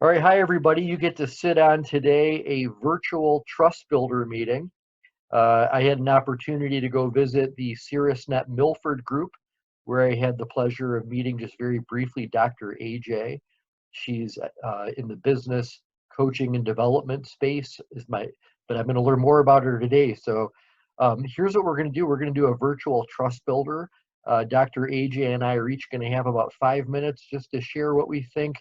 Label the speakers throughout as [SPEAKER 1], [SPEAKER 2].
[SPEAKER 1] All right, hi everybody. You get to sit on today a virtual trust builder meeting. I had an opportunity to go visit the CirrusNet Milford group, where I had the pleasure of meeting just very briefly Dr. AJ. She's in the business coaching and development space, but I'm going to learn more about her today. So here's what we're going to do. We're going to do a virtual trust builder. Dr. AJ and I are each going to have about 5 minutes just to share what we think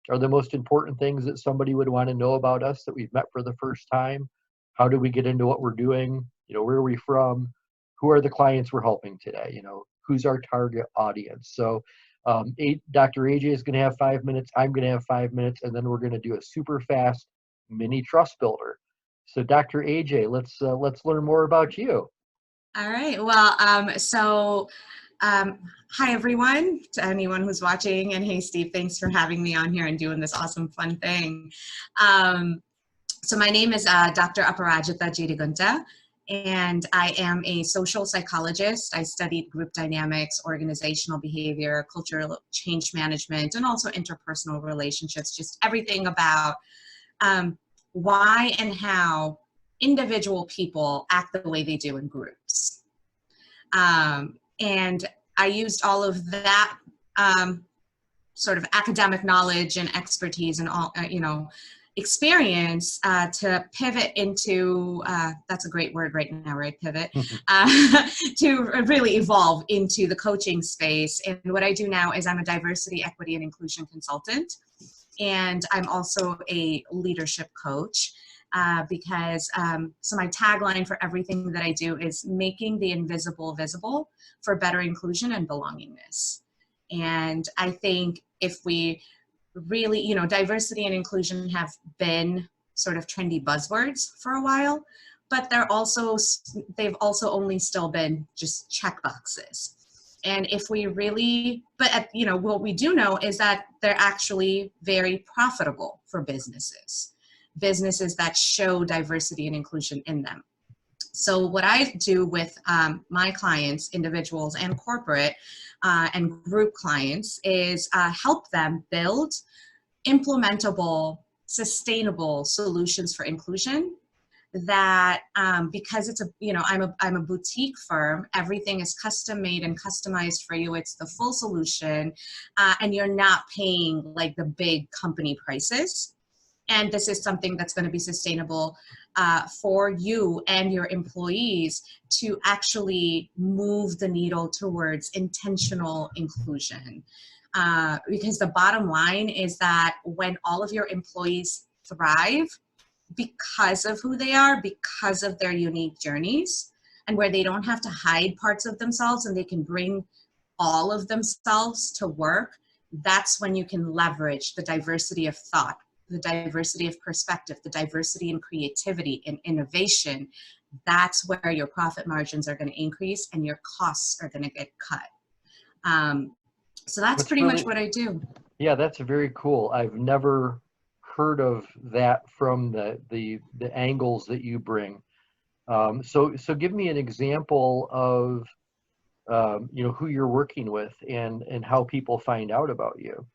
[SPEAKER 1] are the most important things that somebody would want to know about us that we've met for the first time. How do we get into what we're doing? Where are we from? Who are the clients we're helping today? Who's our target audience? So Dr. AJ is going to have 5 minutes. I'm going to have 5 minutes, and then we're going to do a super fast mini trust builder. So Dr. AJ, let's learn more about you.
[SPEAKER 2] All right. Well, hi everyone, to anyone who's watching, and hey Steve, thanks for having me on here and doing this awesome fun thing. So my name is Dr. Aparajita Jirigunta, and I am a social psychologist. I studied group dynamics, organizational behavior, cultural change management, and also interpersonal relationships, just everything about why and how individual people act the way they do in groups. And I used all of that sort of academic knowledge and expertise and all, experience to pivot into, that's a great word right now, right? Pivot, to really evolve into the coaching space. And what I do now is I'm a diversity, equity, and inclusion consultant. And I'm also a leadership coach. So my tagline for everything that I do is making the invisible visible for better inclusion and belongingness. And I think if we really, diversity and inclusion have been sort of trendy buzzwords for a while, but they've also only still been just check boxes. And if we really, what we do know is that they're actually very profitable for businesses that show diversity and inclusion in them. So what I do with my clients, individuals and corporate and group clients, is help them build implementable, sustainable solutions for inclusion that because I'm a boutique firm, everything is custom made and customized for you. It's the full solution, and you're not paying like the big company prices. And this is something that's going to be sustainable for you and your employees to actually move the needle towards intentional inclusion. Because the bottom line is that when all of your employees thrive because of who they are, because of their unique journeys, and where they don't have to hide parts of themselves and they can bring all of themselves to work, that's when you can leverage the diversity of thought, the diversity of perspective, the diversity in creativity and innovation. That's where your profit margins are going to increase and your costs are going to get cut. So that's pretty much what I do.
[SPEAKER 1] Yeah, that's very cool. I've never heard of that from the angles that you bring. So give me an example of who you're working with and how people find out about you.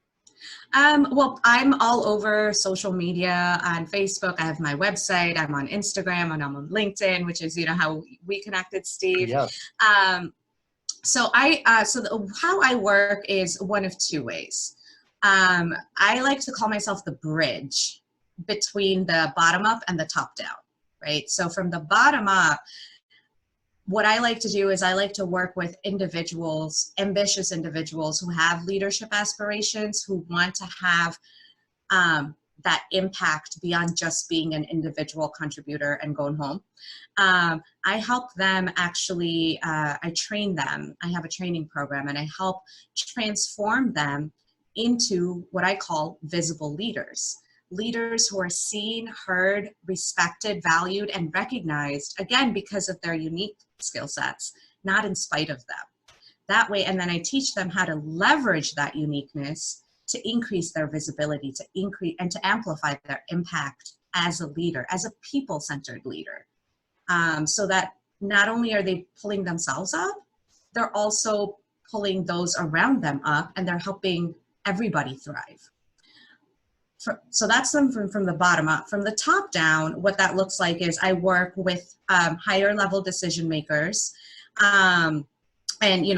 [SPEAKER 2] Well, I'm all over social media on Facebook. I have my website. I'm on Instagram and I'm on LinkedIn, which is, how we connected, Steve.
[SPEAKER 1] Yes.
[SPEAKER 2] So how I work is one of two ways. I like to call myself the bridge between the bottom up and the top down, right? So from the bottom up, what I like to do is I like to work with individuals, ambitious individuals who have leadership aspirations, who want to have that impact beyond just being an individual contributor and going home. I help them actually, I train them. I have a training program and I help transform them into what I call visible leaders. Leaders who are seen, heard, respected, valued, and recognized, again, because of their unique skill sets, not in spite of them. That way, and then I teach them how to leverage that uniqueness to increase their visibility, to increase and to amplify their impact as a leader, as a people-centered leader. So that not only are they pulling themselves up, they're also pulling those around them up, and they're helping everybody thrive. so that's them from the bottom up. From the top down, what that looks like is I work with higher level decision makers and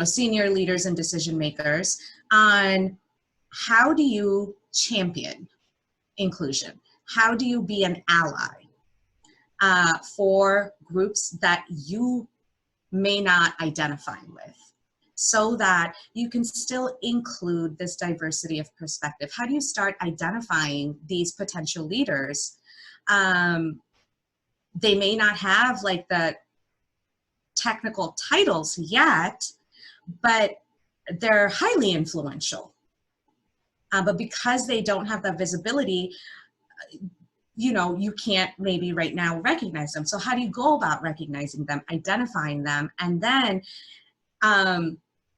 [SPEAKER 2] senior leaders and decision makers on how do you champion inclusion? How do you be an ally for groups that you may not identify with, so that you can still include this diversity of perspective? How do you start identifying these potential leaders? They may not have like the technical titles yet, but they're highly influential. But because they don't have that visibility, you can't maybe right now recognize them. So how do you go about recognizing them, identifying them, and then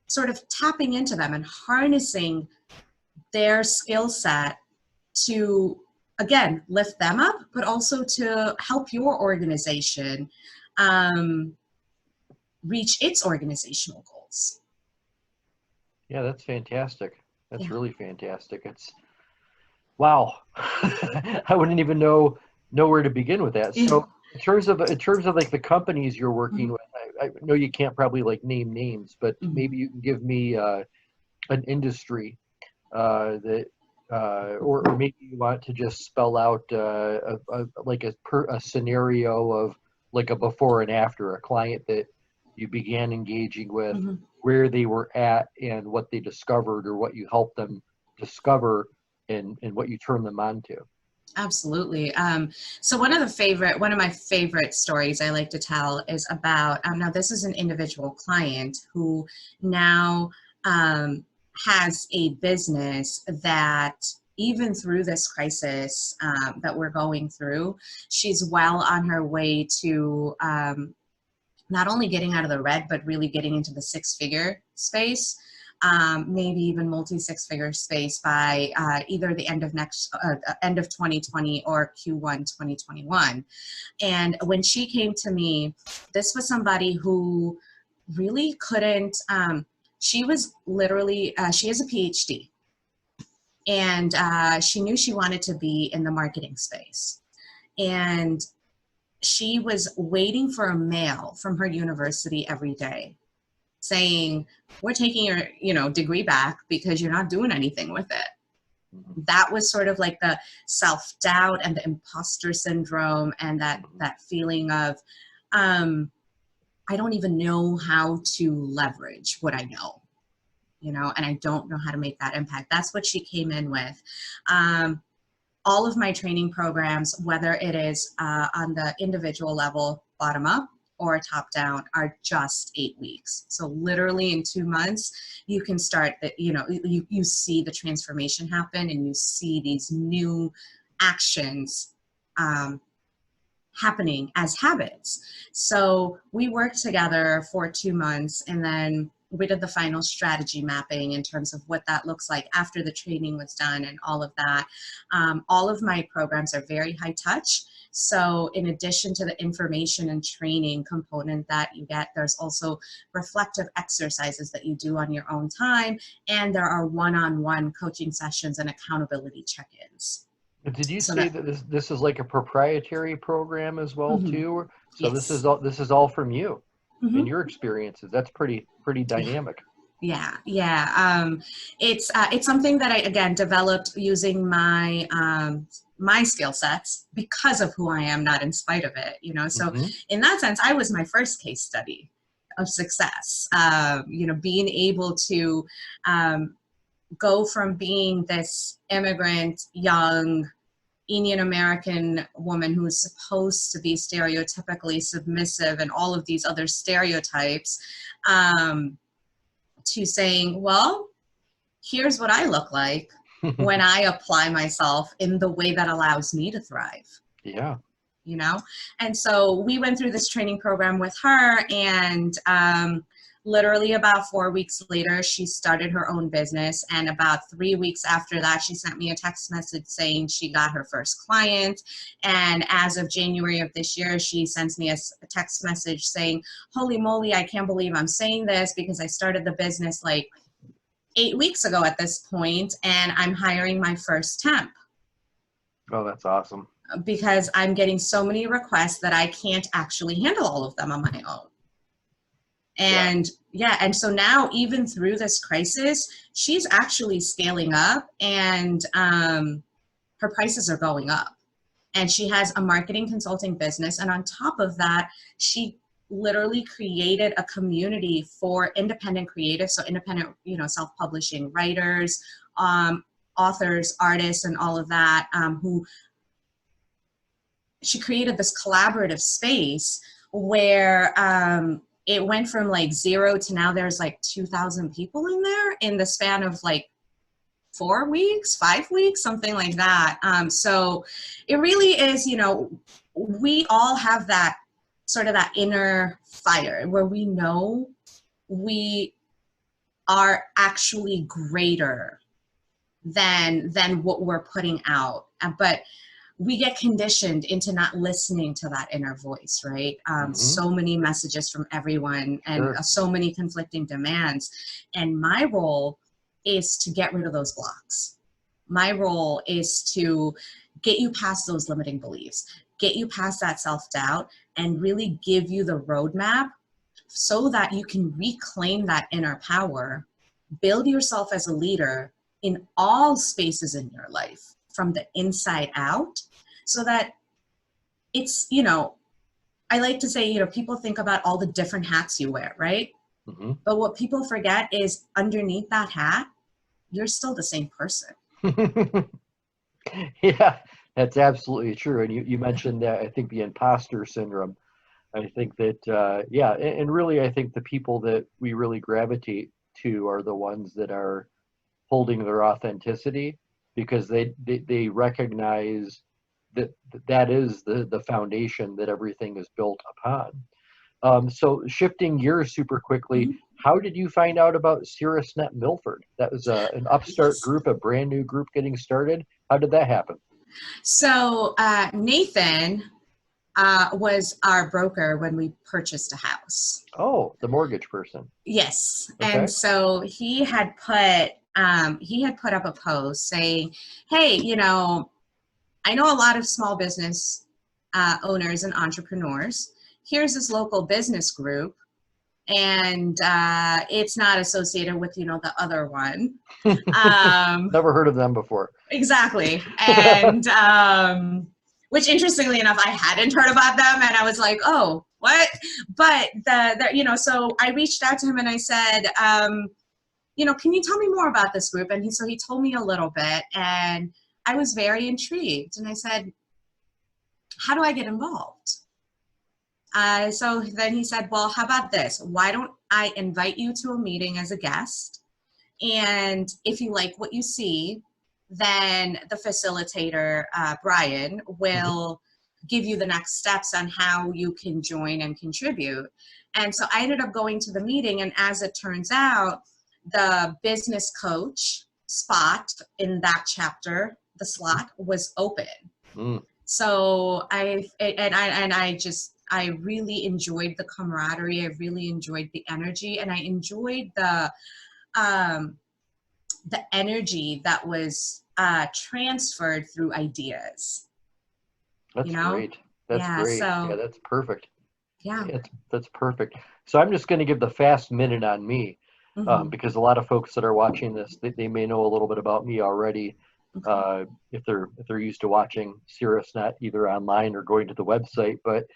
[SPEAKER 2] sort of tapping into them and harnessing their skill set to, again, lift them up, but also to help your organization reach its organizational goals.
[SPEAKER 1] Yeah, that's fantastic. That's
[SPEAKER 2] Yeah.
[SPEAKER 1] really fantastic. It's wow. I wouldn't even know where to begin with that. So in terms of like the companies you're working with, I know you can't probably like name names, but maybe you can give me an industry that or maybe you want to just spell out a scenario of like a before and after, a client that you began engaging with, where they were at and what they discovered or what you helped them discover and what you turned them on to.
[SPEAKER 2] Absolutely. So one of my favorite stories I like to tell is about, now this is an individual client who now has a business that even through this crisis that we're going through, she's well on her way to not only getting out of the red, but really getting into the six-figure space. Maybe even multi-six-figure space by either the end of 2020 or Q1 2021. And when she came to me, this was somebody who really couldn't. She was literally. She has a PhD, and she knew she wanted to be in the marketing space, and she was waiting for a mail from her university every day saying, we're taking your degree back because you're not doing anything with it. That was sort of like the self-doubt and the imposter syndrome and that feeling of, I don't even know how to leverage what I know, and I don't know how to make that impact. That's what she came in with. All of my training programs, whether it is on the individual level, bottom up, or top down, are just 8 weeks. So literally in 2 months, you can start you see the transformation happen and you see these new actions happening as habits. So we worked together for 2 months, and then we did the final strategy mapping in terms of what that looks like after the training was done and all of that. All of my programs are very high touch. So in addition to the information and training component that you get, there's also reflective exercises that you do on your own time. And there are one-on-one coaching sessions and accountability check-ins.
[SPEAKER 1] Did you say that this is like a proprietary program as well too? So
[SPEAKER 2] yes.
[SPEAKER 1] This is all from you and your experiences. That's pretty dynamic.
[SPEAKER 2] Yeah. It's something that I, again, developed using my my skill sets because of who I am, not in spite of it. So in that sense, I was my first case study of success. Being able to go from being this immigrant, young, Indian American woman who is supposed to be stereotypically submissive and all of these other stereotypes, to saying, well, here's what I look like when I apply myself in the way that allows me to thrive.
[SPEAKER 1] Yeah.
[SPEAKER 2] And so we went through this training program with her, and literally about 4 weeks later, she started her own business. And about 3 weeks after that, she sent me a text message saying she got her first client. And as of January of this year, she sends me a text message saying, holy moly, I can't believe I'm saying this because I started the business like 8 weeks ago at this point, and I'm hiring my first temp.
[SPEAKER 1] Oh, that's awesome.
[SPEAKER 2] because I'm getting so many requests that I can't actually handle all of them on my own.
[SPEAKER 1] Yeah.
[SPEAKER 2] And yeah, and so now even through this crisis, she's actually scaling up, and her prices are going up. And she has a marketing consulting business, and on top of that, she literally created a community for independent creatives, so independent, self-publishing writers, authors, artists, and all of that, who she created this collaborative space where it went from like 0 to now there's like 2,000 people in there in the span of like 4 weeks, 5 weeks, something like that. So it really is, we all have that sort of that inner fire where we know we are actually greater than what we're putting out. But we get conditioned into not listening to that inner voice, right? So many messages from everyone and
[SPEAKER 1] Sure.
[SPEAKER 2] so many conflicting demands. And my role is to get rid of those blocks. My role is to get you past those limiting beliefs, get you past that self-doubt, and really give you the roadmap so that you can reclaim that inner power, build yourself as a leader in all spaces in your life from the inside out, so that it's, I like to say, people think about all the different hats you wear, right?
[SPEAKER 1] Mm-hmm.
[SPEAKER 2] But what people forget is underneath that hat, you're still the same person.
[SPEAKER 1] Yeah, that's absolutely true. And you mentioned that, I think, the imposter syndrome. I think that, yeah, and really, I think the people that we really gravitate to are the ones that are holding their authenticity, because they recognize that that is the foundation that everything is built upon. So shifting gears super quickly,
[SPEAKER 2] Mhm.
[SPEAKER 1] how did you find out about CirrusNet Milford? That was an upstart
[SPEAKER 2] Yes.
[SPEAKER 1] group, a brand new group getting started. How did that happen?
[SPEAKER 2] So Nathan was our broker when we purchased a house.
[SPEAKER 1] Oh, the mortgage person.
[SPEAKER 2] Yes, and
[SPEAKER 1] Okay.
[SPEAKER 2] so he had put up a post saying, "Hey, I know a lot of small business owners and entrepreneurs. Here's this local business group, and it's not associated with the other one." Um,
[SPEAKER 1] Never heard of them before.
[SPEAKER 2] exactly, and which interestingly enough, I hadn't heard about them, and I was like, "Oh, what?" But so I reached out to him and I said, "Can you tell me more about this group?" And he told me a little bit, and I was very intrigued, and I said, "How do I get involved?" So then he said, "Well, how about this? Why don't I invite you to a meeting as a guest? And if you like what you see, then the facilitator, Brian,
[SPEAKER 1] Mhm.
[SPEAKER 2] will give you the next steps on how you can join and contribute." And so I ended up going to the meeting, and as it turns out, the business coach spot in that chapter, the slot was open.
[SPEAKER 1] Mm,
[SPEAKER 2] So I really enjoyed the camaraderie. I really enjoyed the energy, and I enjoyed um, the energy that was transferred through ideas. You
[SPEAKER 1] that's
[SPEAKER 2] know,
[SPEAKER 1] great. That's
[SPEAKER 2] yeah.
[SPEAKER 1] great. Yeah,
[SPEAKER 2] So
[SPEAKER 1] that's perfect.
[SPEAKER 2] yeah.
[SPEAKER 1] That's perfect. So I'm just going to give the fast minute on me,
[SPEAKER 2] Hmm.
[SPEAKER 1] because a lot of folks that are watching this, they may know a little bit about me already,
[SPEAKER 2] Okay.
[SPEAKER 1] if they're used to watching CirrusNet either online or going to the website. But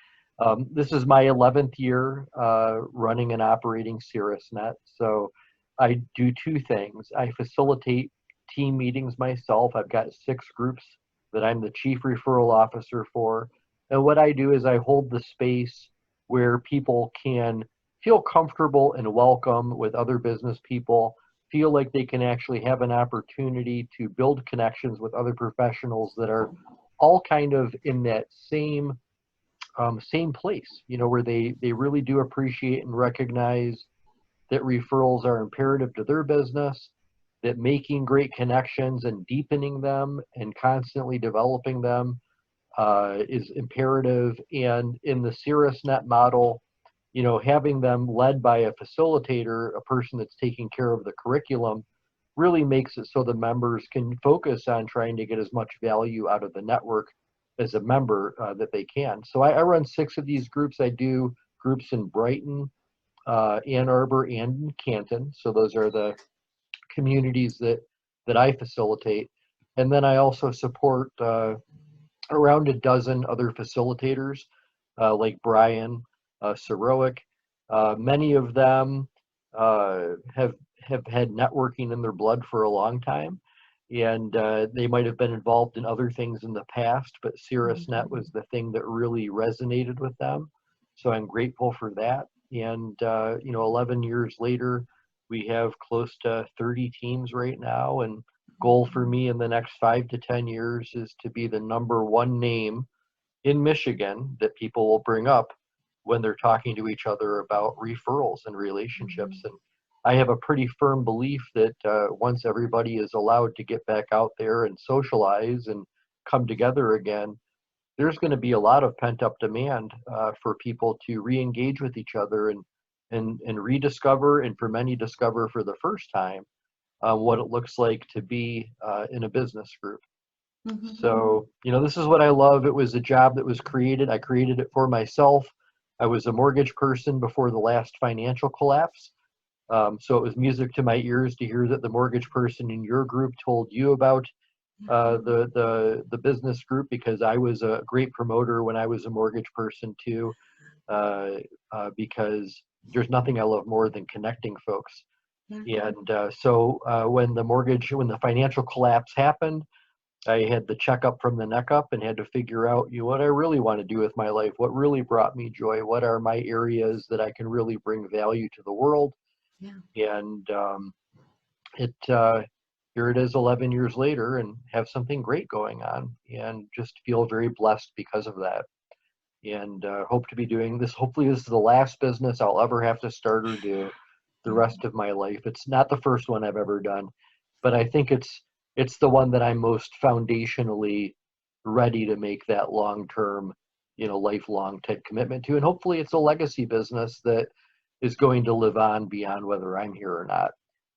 [SPEAKER 1] this is my 11th year running and operating CirrusNet. So I do two things. I facilitate team meetings myself. I've got 6 groups that I'm the chief referral officer for. And what I do is I hold the space where people can feel comfortable and welcome with other business people, feel like they can actually have an opportunity to build connections with other professionals that are all kind of in that same place, where they really do appreciate and recognize that referrals are imperative to their business, that making great connections and deepening them and constantly developing them is imperative. And in the CirrusNet model, having them led by a facilitator, a person that's taking care of the curriculum, really makes it so the members can focus on trying to get as much value out of the network as a member that they can. So I run 6 of these groups. I do groups in Brighton, Ann Arbor, and in Canton. So those are the communities that I facilitate. And then I also support around a dozen other facilitators like Brian Sarowick. Many of them have had networking in their blood for a long time, and they might have been involved in other things in the past, but CirrusNet was the thing that really resonated with them. So I'm grateful for that. And 11 years later, we have close to 30 teams right now, and goal for me in the next 5 to 10 years is to be the #1 name in Michigan that people will bring up when they're talking to each other about referrals and relationships. And I have a pretty firm belief that once everybody is allowed to get back out there and socialize and come together again, there's going to be a lot of pent-up demand for people to re-engage with each other and rediscover, and for many discover for the first time, what it looks like to be in a business group. So, this is what I love. It was a job that was created. I created it for myself. I was a mortgage person before the last financial collapse. So it was music to my ears to hear that the mortgage person in your group told you about the business group, because I was a great promoter when I was a mortgage person too, because there's nothing I love more than connecting folks. And so when the financial collapse happened, I had the checkup from the neck up and had to figure out what I really want to do with my life, what really brought me joy, what are my areas that I can really bring value to the world. And here it is 11 years later, and have something great going on, and just feel very blessed because of that. And hope to be doing this. Hopefully this is the last business I'll ever have to start or do the rest of my life. It's not the first one I've ever done, but I think it's the one that I'm most foundationally ready to make that long-term, lifelong type commitment to. And hopefully it's a legacy business that is going to live on beyond whether I'm here or not.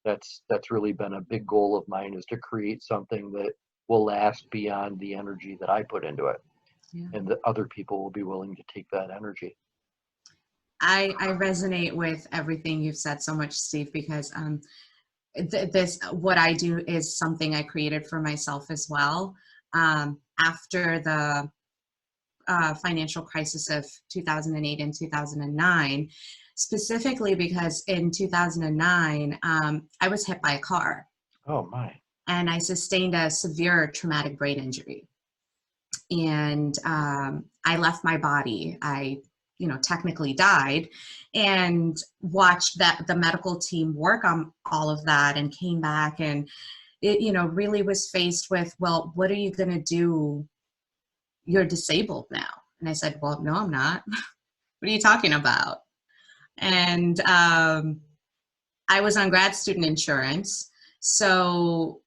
[SPEAKER 1] That's really been a big goal of mine, is to create something that will last beyond the energy that I put into it, and that other people will be willing to take that energy.
[SPEAKER 2] I resonate with everything you've said so much, Steve, because what I do is something I created for myself as well. After the financial crisis of 2008 and 2009, specifically because in 2009, I was hit by a car.
[SPEAKER 1] Oh my.
[SPEAKER 2] And I sustained a severe traumatic brain injury. And I left my body. I technically died, and watched the medical team work on all of that, and came back, and it, really was faced with, well, what are you going to do? You're disabled now. And I said, well, no, I'm not. What are you talking about? And I was on grad student insurance. So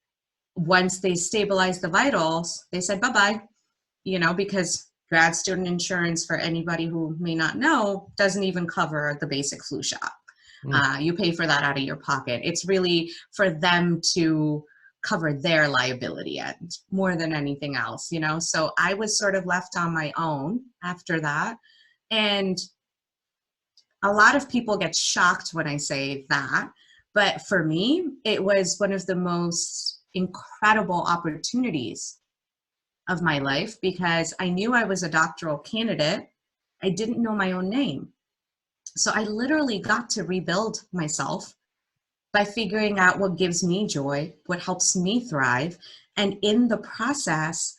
[SPEAKER 2] once they stabilized the vitals, they said, bye-bye, because grad student insurance, for anybody who may not know, doesn't even cover the basic flu shot. You pay for that out of your pocket. It's really for them to cover their liability end more than anything else, So I was sort of left on my own after that. And a lot of people get shocked when I say that. But for me, it was one of the most incredible opportunities of my life, because I knew I was a doctoral candidate. I didn't know my own name. So I literally got to rebuild myself by figuring out what gives me joy, what helps me thrive, and in the process,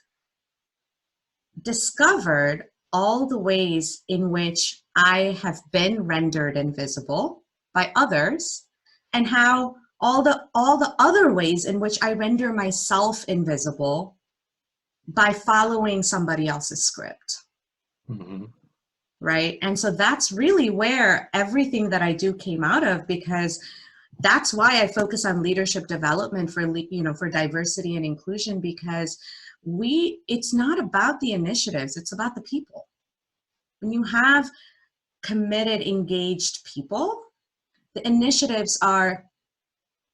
[SPEAKER 2] discovered all the ways in which I have been rendered invisible by others, and how all the other ways in which I render myself invisible by following somebody else's script. Right? And so that's really where everything that I do came out of, because that's why I focus on leadership development for diversity and inclusion, because it's not about the initiatives, it's about the people. When you have committed, engaged people, the initiatives are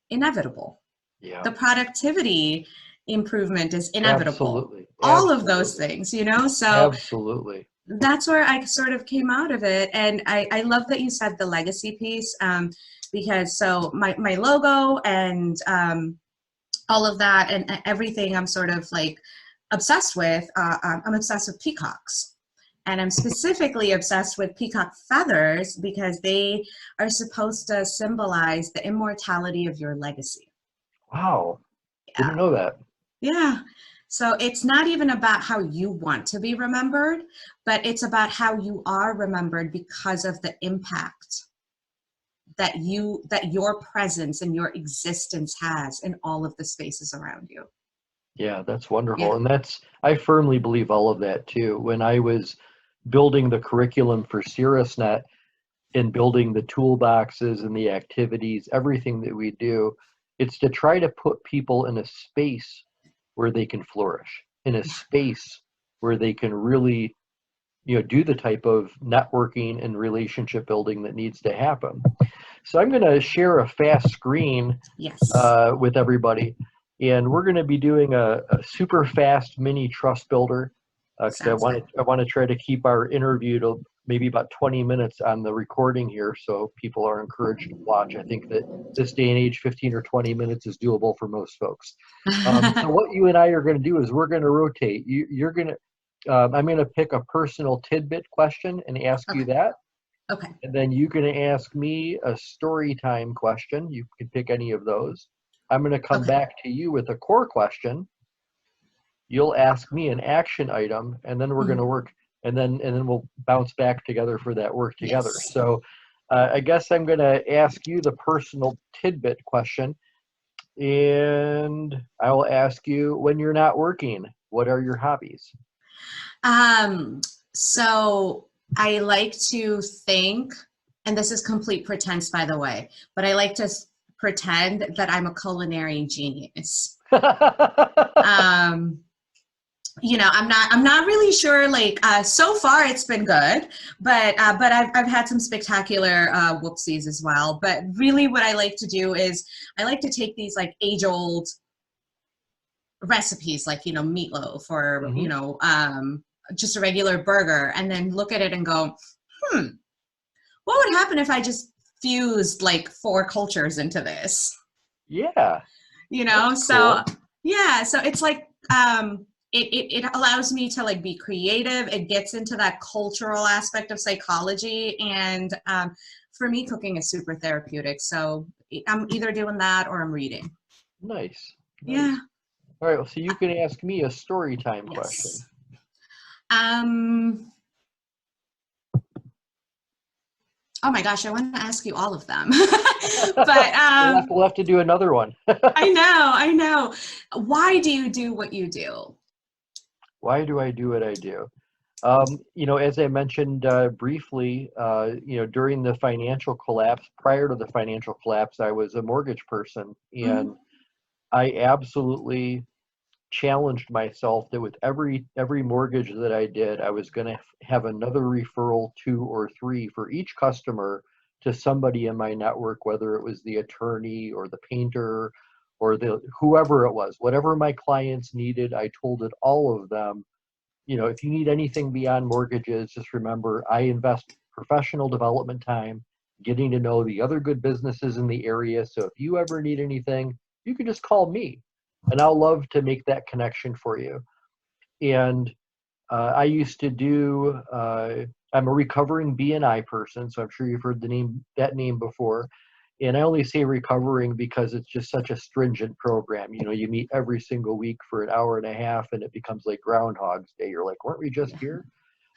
[SPEAKER 2] inevitable.
[SPEAKER 1] Yeah.
[SPEAKER 2] The productivity improvement is inevitable.
[SPEAKER 1] Absolutely.
[SPEAKER 2] All of those
[SPEAKER 1] Absolutely.
[SPEAKER 2] things, you know? So
[SPEAKER 1] Absolutely.
[SPEAKER 2] that's where I sort of came out of it. And I love that you said the legacy piece, because so my logo and all of that and everything I'm sort of like obsessed with, I'm obsessed with peacocks. And I'm specifically obsessed with peacock feathers because they are supposed to symbolize the immortality of your legacy.
[SPEAKER 1] Wow.
[SPEAKER 2] Yeah.
[SPEAKER 1] Didn't know that.
[SPEAKER 2] Yeah. So it's not even about how you want to be remembered, but it's about how you are remembered because of the impact that your presence and your existence has in all of the spaces around you.
[SPEAKER 1] Yeah, that's
[SPEAKER 2] Yeah.
[SPEAKER 1] wonderful. And I firmly believe all of that too. When I was building the curriculum for CirrusNet and building the toolboxes and the activities, everything that we do, it's to try to put people in a space where they can flourish, in a space where they can really, do the type of networking and relationship building that needs to happen. So I'm going to share a fast screen
[SPEAKER 2] Yes.
[SPEAKER 1] with everybody. And we're going to be doing a super fast mini trust builder because
[SPEAKER 2] Sounds good.
[SPEAKER 1] I want to try to keep our interview to maybe about 20 minutes on the recording here, so people are encouraged to watch. I think that this day and age, 15 or 20 minutes is doable for most folks. So what you and I are going to do is we're going to rotate. You're going to I'm going to pick a personal tidbit question and ask you
[SPEAKER 2] Okay.
[SPEAKER 1] that.
[SPEAKER 2] Okay.
[SPEAKER 1] And then you're going to ask me a story time question. You can pick any of those. I'm going to come
[SPEAKER 2] Okay.
[SPEAKER 1] back to you with a core question. You'll ask me an action item, and then we're going to work, and then we'll bounce back together for that work together.
[SPEAKER 2] Yes.
[SPEAKER 1] So I guess I'm going to ask you the personal tidbit question, and I will ask you, when you're not working, what are your hobbies?
[SPEAKER 2] So I like to think, and this is complete pretense, by the way, but I like to pretend that I'm a culinary genius. I'm not really sure, like, so far it's been good, but I've had some spectacular whoopsies as well. But really what I like to do is I like to take these like age-old recipes, like, meatloaf or, just a regular burger, and then look at it and go, what would happen if I just fused like 4 cultures into this?
[SPEAKER 1] Yeah.
[SPEAKER 2] So
[SPEAKER 1] Cool.
[SPEAKER 2] yeah, so it's like it allows me to like be creative. It gets into that cultural aspect of psychology, and for me, cooking is super therapeutic. So I'm either doing that or I'm reading.
[SPEAKER 1] Nice.
[SPEAKER 2] Yeah.
[SPEAKER 1] All right, well, so you can ask me a story time question.
[SPEAKER 2] Yes. Oh my gosh, I want to ask you all of them. But
[SPEAKER 1] We'll have to do another one.
[SPEAKER 2] I know. Why do you do what you do?
[SPEAKER 1] Why do I do what I do? As I mentioned briefly, during the financial collapse, prior to the financial collapse, I was a mortgage person, and I absolutely challenged myself that with every mortgage that I did, I was going to have another referral, 2 or 3 for each customer, to somebody in my network, whether it was the attorney or the painter or the whoever it was, whatever my clients needed. I told it all of them, if you need anything beyond mortgages, just remember I invest professional development time getting to know the other good businesses in the area. So if you ever need anything, you can just call me, and I'll love to make that connection for you. And I used to do, I'm a recovering BNI person, so I'm sure you've heard that name before. And I only say recovering because it's just such a stringent program. You meet every single week for an hour and a half, and it becomes like Groundhog's Day. You're like, weren't we just here?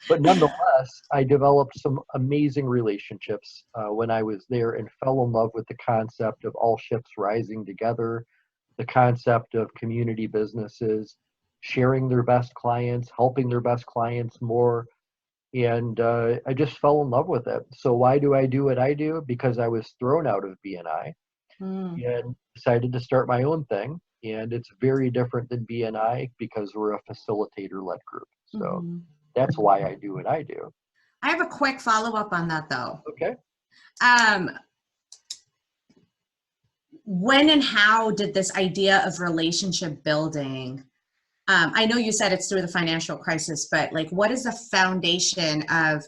[SPEAKER 1] But nonetheless, I developed some amazing relationships when I was there, and fell in love with the concept of all ships rising together, the concept of community businesses sharing their best clients, helping their best clients more. And I just fell in love with it. So why do I do what I do? Because I was thrown out of BNI and decided to start my own thing. And it's very different than BNI because we're a facilitator-led group. So that's why I do what I do.
[SPEAKER 2] I have a quick follow-up on that, though.
[SPEAKER 1] Okay.
[SPEAKER 2] when and how did this idea of relationship building, I know you said it's through the financial crisis, but like, what is the foundation of,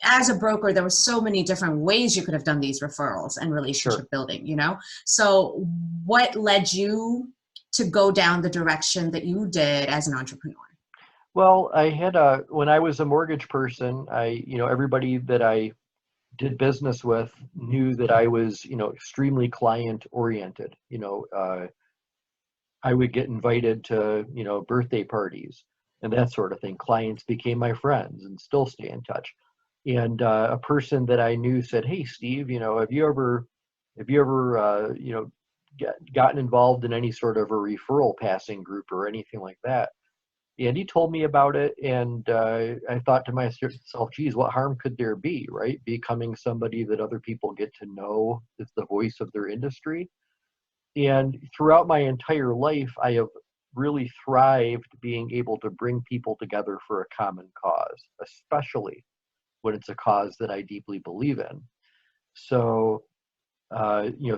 [SPEAKER 2] as a broker, there were so many different ways you could have done these referrals and relationship
[SPEAKER 1] Sure.
[SPEAKER 2] building, you know? So what led you to go down the direction that you did as an entrepreneur?
[SPEAKER 1] Well, when I was a mortgage person, everybody that I did business with knew that I was, extremely client oriented. I would get invited to, birthday parties and that sort of thing. Clients became my friends and still stay in touch. And a person that I knew said, "Hey, Steve, have you ever gotten involved in any sort of a referral passing group or anything like that?" And he told me about it, and I thought to myself, geez, what harm could there be, right? Becoming somebody that other people get to know as the voice of their industry. And throughout my entire life, I have really thrived being able to bring people together for a common cause, especially when it's a cause that I deeply believe in. So,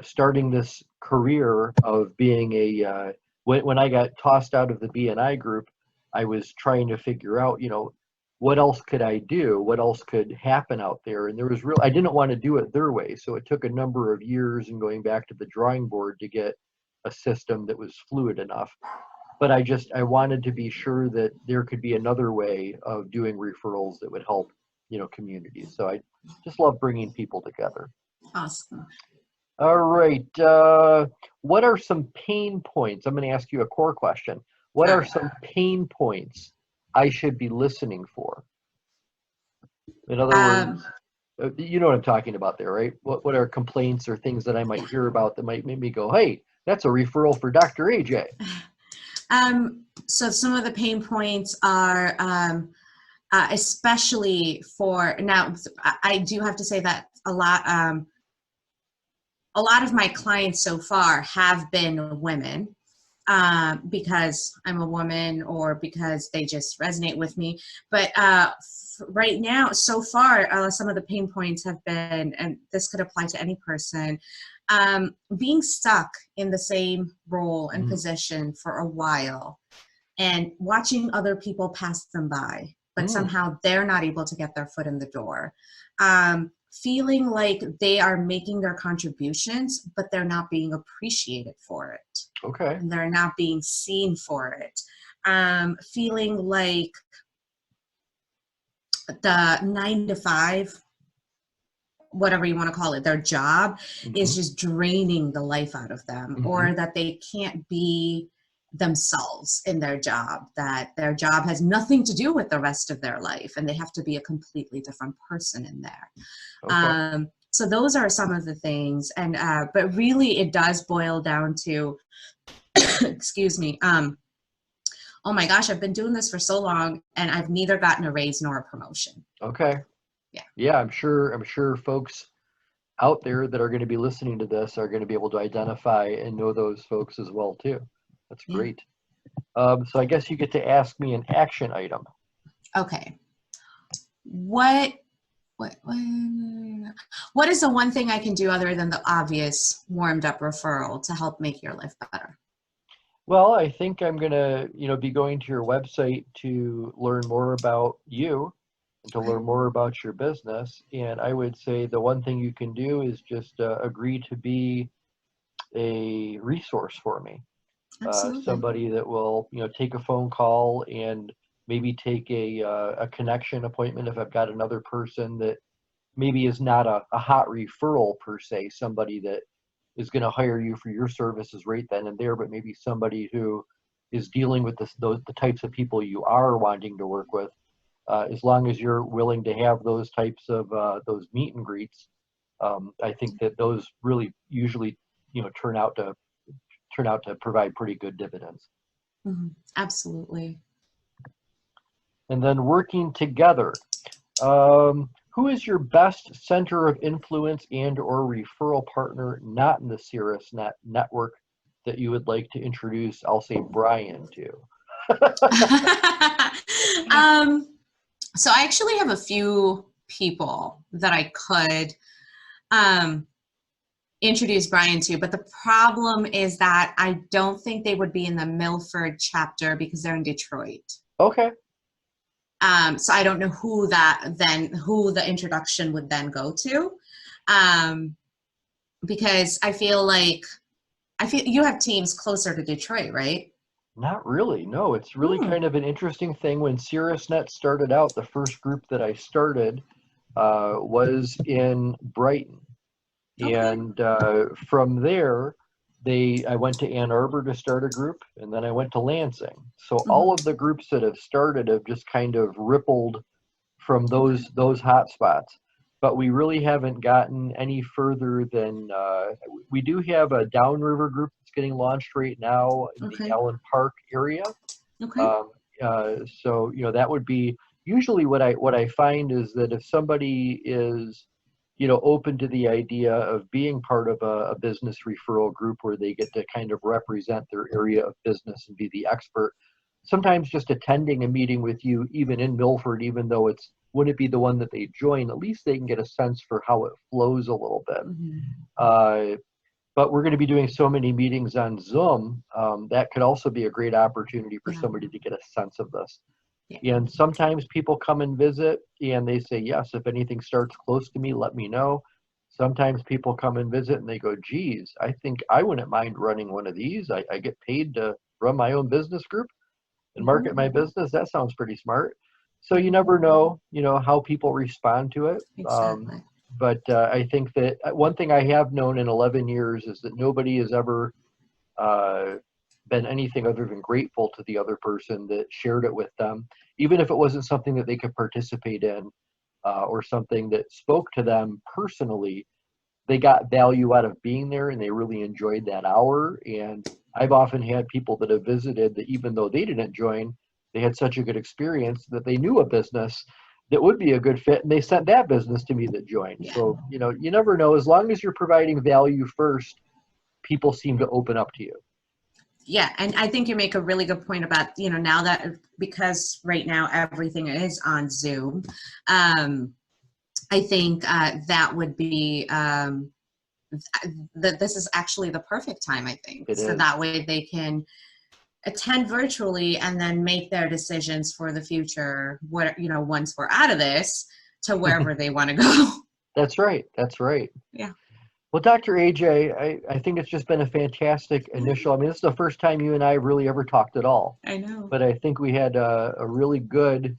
[SPEAKER 1] starting this career of being when I got tossed out of the BNI group, I was trying to figure out, what else could I do? What else could happen out there? And I didn't want to do it their way. So it took a number of years and going back to the drawing board to get a system that was fluid enough. But I wanted to be sure that there could be another way of doing referrals that would help, communities. So I just love bringing people together.
[SPEAKER 2] Awesome.
[SPEAKER 1] All right. What are some pain points? I'm going to ask you a core question. What are some pain points I should be listening for? In other words, you know what I'm talking about there, right? What are complaints or things that I might hear about that might make me go, "Hey, that's a referral for Dr. AJ."
[SPEAKER 2] So some of the pain points are, especially for now, I do have to say that a lot of my clients so far have been women, because I'm a woman or because they just resonate with me. But right now, so far, some of the pain points have been, and this could apply to any person, being stuck in the same role and position for a while and watching other people pass them by, but somehow they're not able to get their foot in the door. Feeling like they are making their contributions, but they're not being appreciated for it.
[SPEAKER 1] Okay.
[SPEAKER 2] And they're not being seen for it. Feeling like the 9 to 5, whatever you want to call it, their job is just draining the life out of them, or that they can't be themselves in their job, that their job has nothing to do with the rest of their life and they have to be a completely different person in there.
[SPEAKER 1] Okay.
[SPEAKER 2] So those are some of the things. And but really it does boil down to excuse me, oh my gosh, I've been doing this for so long and I've neither gotten a raise nor a promotion.
[SPEAKER 1] Okay. Yeah, I'm sure folks out there that are going to be listening to this are going to be able to identify and know those folks as well too. That's great. So I guess you get to ask me an action item.
[SPEAKER 2] Okay. What is the one thing I can do other than the obvious warmed up referral to help make your life better?
[SPEAKER 1] Well, I think I'm going to, be going to your website to learn more about you and to learn more about your business. And I would say the one thing you can do is just agree to be a resource for me. Somebody that will, take a phone call and maybe take a connection appointment if I've got another person that maybe is not a hot referral per se, somebody that is going to hire you for your services right then and there, but maybe somebody who is dealing with the types of people you are wanting to work with. As long as you're willing to have those types of those meet and greets, I think that those really usually, turn out to provide pretty good dividends.
[SPEAKER 2] Absolutely.
[SPEAKER 1] And then working together. Who is your best center of influence and or referral partner not in the CirrusNet network that you would like to introduce, I'll say Brian, to?
[SPEAKER 2] So I actually have a few people that I could introduce Brian to, but the problem is that I don't think they would be in the Milford chapter because they're in Detroit.
[SPEAKER 1] Okay.
[SPEAKER 2] So I don't know who the introduction would then go to, because I feel you have teams closer to Detroit, right?
[SPEAKER 1] Not really. No, it's really kind of an interesting thing. When CirrusNet started out, the first group that I started was in Brighton.
[SPEAKER 2] Okay.
[SPEAKER 1] And from there, I went to Ann Arbor to start a group, and then I went to Lansing. So all of the groups that have started have just kind of rippled from those hot spots. But we really haven't gotten any further than we do have a downriver group that's getting launched right now in the Allen Park area.
[SPEAKER 2] Okay.
[SPEAKER 1] So that would be usually what I find is that if somebody is open to the idea of being part of a business referral group where they get to kind of represent their area of business and be the expert, sometimes just attending a meeting with you, even in Milford, even though wouldn't be the one that they join, at least they can get a sense for how it flows a little bit. But we're going to be doing so many meetings on Zoom, that could also be a great opportunity for somebody to get a sense of this. And sometimes people come and visit and they say, yes, if anything starts close to me, let me know. Sometimes people come and visit and they go, geez, I think I wouldn't mind running one of these. I get paid to run my own business group and market my business. That sounds pretty smart. So you never know, how people respond to it.
[SPEAKER 2] Exactly.
[SPEAKER 1] But I think that one thing I have known in 11 years is that nobody has ever been anything other than grateful to the other person that shared it with them, even if it wasn't something that they could participate in or something that spoke to them personally. They got value out of being there and they really enjoyed that hour. And I've often had people that have visited that even though they didn't join, they had such a good experience that they knew a business that would be a good fit and they sent that business to me that joined. So, you never know. As long as you're providing value first, people seem to open up to you.
[SPEAKER 2] Yeah, and I think you make a really good point about, now that because right now everything is on Zoom, I think that would be this is actually the perfect time, I think. So that way they can attend virtually and then make their decisions for the future, once we're out of this, to wherever they want to go.
[SPEAKER 1] That's right. That's right.
[SPEAKER 2] Yeah.
[SPEAKER 1] Well, Dr. AJ, I think it's just been a fantastic initial. I mean, this is the first time you and I really ever talked at all.
[SPEAKER 2] I know.
[SPEAKER 1] But I think we had a really good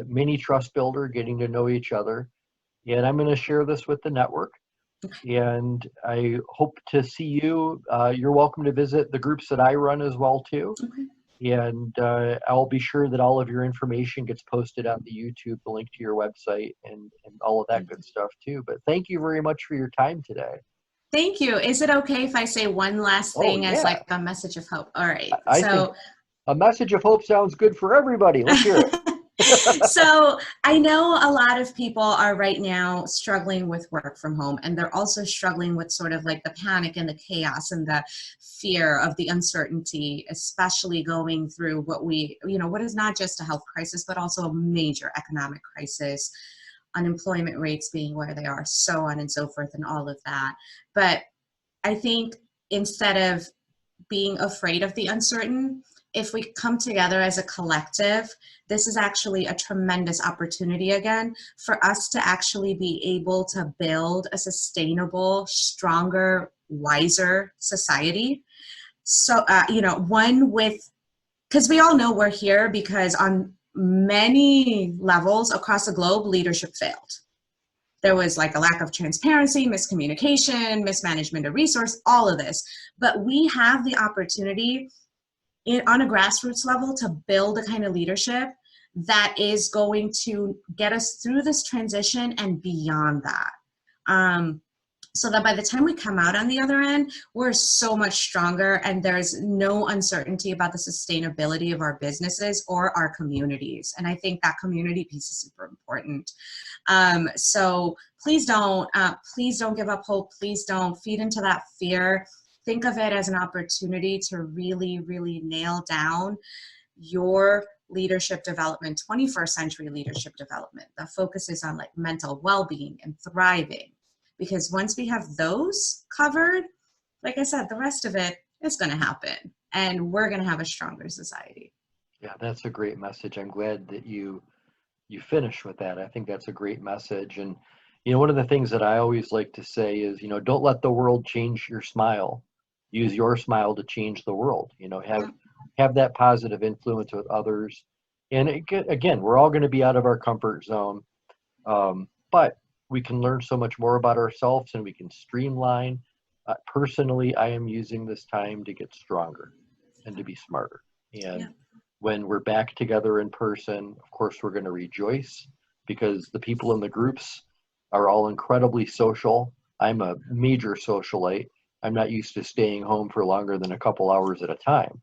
[SPEAKER 1] mini trust builder, getting to know each other. And I'm going to share this with the network. And I hope to see you. You're welcome to visit the groups that I run as well, too. And I'll be sure that all of your information gets posted on the YouTube, the link to your website, and all of that good stuff, too. But thank you very much for your time today.
[SPEAKER 2] Thank you. Is it okay if I say one last thing as like a message of hope? All right.
[SPEAKER 1] I think a message of hope sounds good for everybody. Let's hear it.
[SPEAKER 2] So I know a lot of people are right now struggling with work from home, and they're also struggling with sort of like the panic and the chaos and the fear of the uncertainty, especially going through what is not just a health crisis, but also a major economic crisis, unemployment rates being where they are, so on and so forth, and all of that. But I think instead of being afraid of the uncertain, if we come together as a collective, this is actually a tremendous opportunity again for us to actually be able to build a sustainable, stronger, wiser society. So, one with, because we all know we're here because on many levels across the globe, leadership failed. There was like a lack of transparency, miscommunication, mismanagement of resource, all of this. But we have the opportunity on a grassroots level to build a kind of leadership that is going to get us through this transition and beyond that. So that by the time we come out on the other end, we're so much stronger and there's no uncertainty about the sustainability of our businesses or our communities. And I think that community piece is super important. So please don't give up hope. Please don't feed into that fear. Think of it as an opportunity to really, really nail down your leadership development, 21st century leadership development that focuses on like mental well-being and thriving, because once we have those covered, like I said, the rest of it is going to happen, and we're going to have a stronger society.
[SPEAKER 1] Yeah, that's a great message. I'm glad that you finish with that. I think that's a great message. And one of the things that I always like to say is, don't let the world change your smile. Use your smile to change the world. Have that positive influence with others. And again, we're all going to be out of our comfort zone, but we can learn so much more about ourselves, and we can streamline. Personally, I am using this time to get stronger and to be smarter. And
[SPEAKER 2] Yeah.
[SPEAKER 1] when we're back together in person, of course, we're going to rejoice because the people in the groups are all incredibly social. I'm a major socialite. I'm not used to staying home for longer than a couple hours at a time.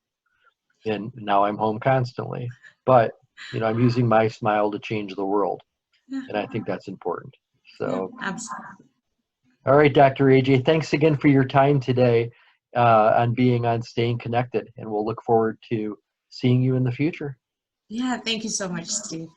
[SPEAKER 1] And now I'm home constantly. But, I'm using my smile to change the world.
[SPEAKER 2] Yeah.
[SPEAKER 1] And I think that's important. So,
[SPEAKER 2] Absolutely.
[SPEAKER 1] all right, Dr. AJ, thanks again for your time today on being on Staying Connected. And we'll look forward to seeing you in the future.
[SPEAKER 2] Yeah, thank you so much, Steve.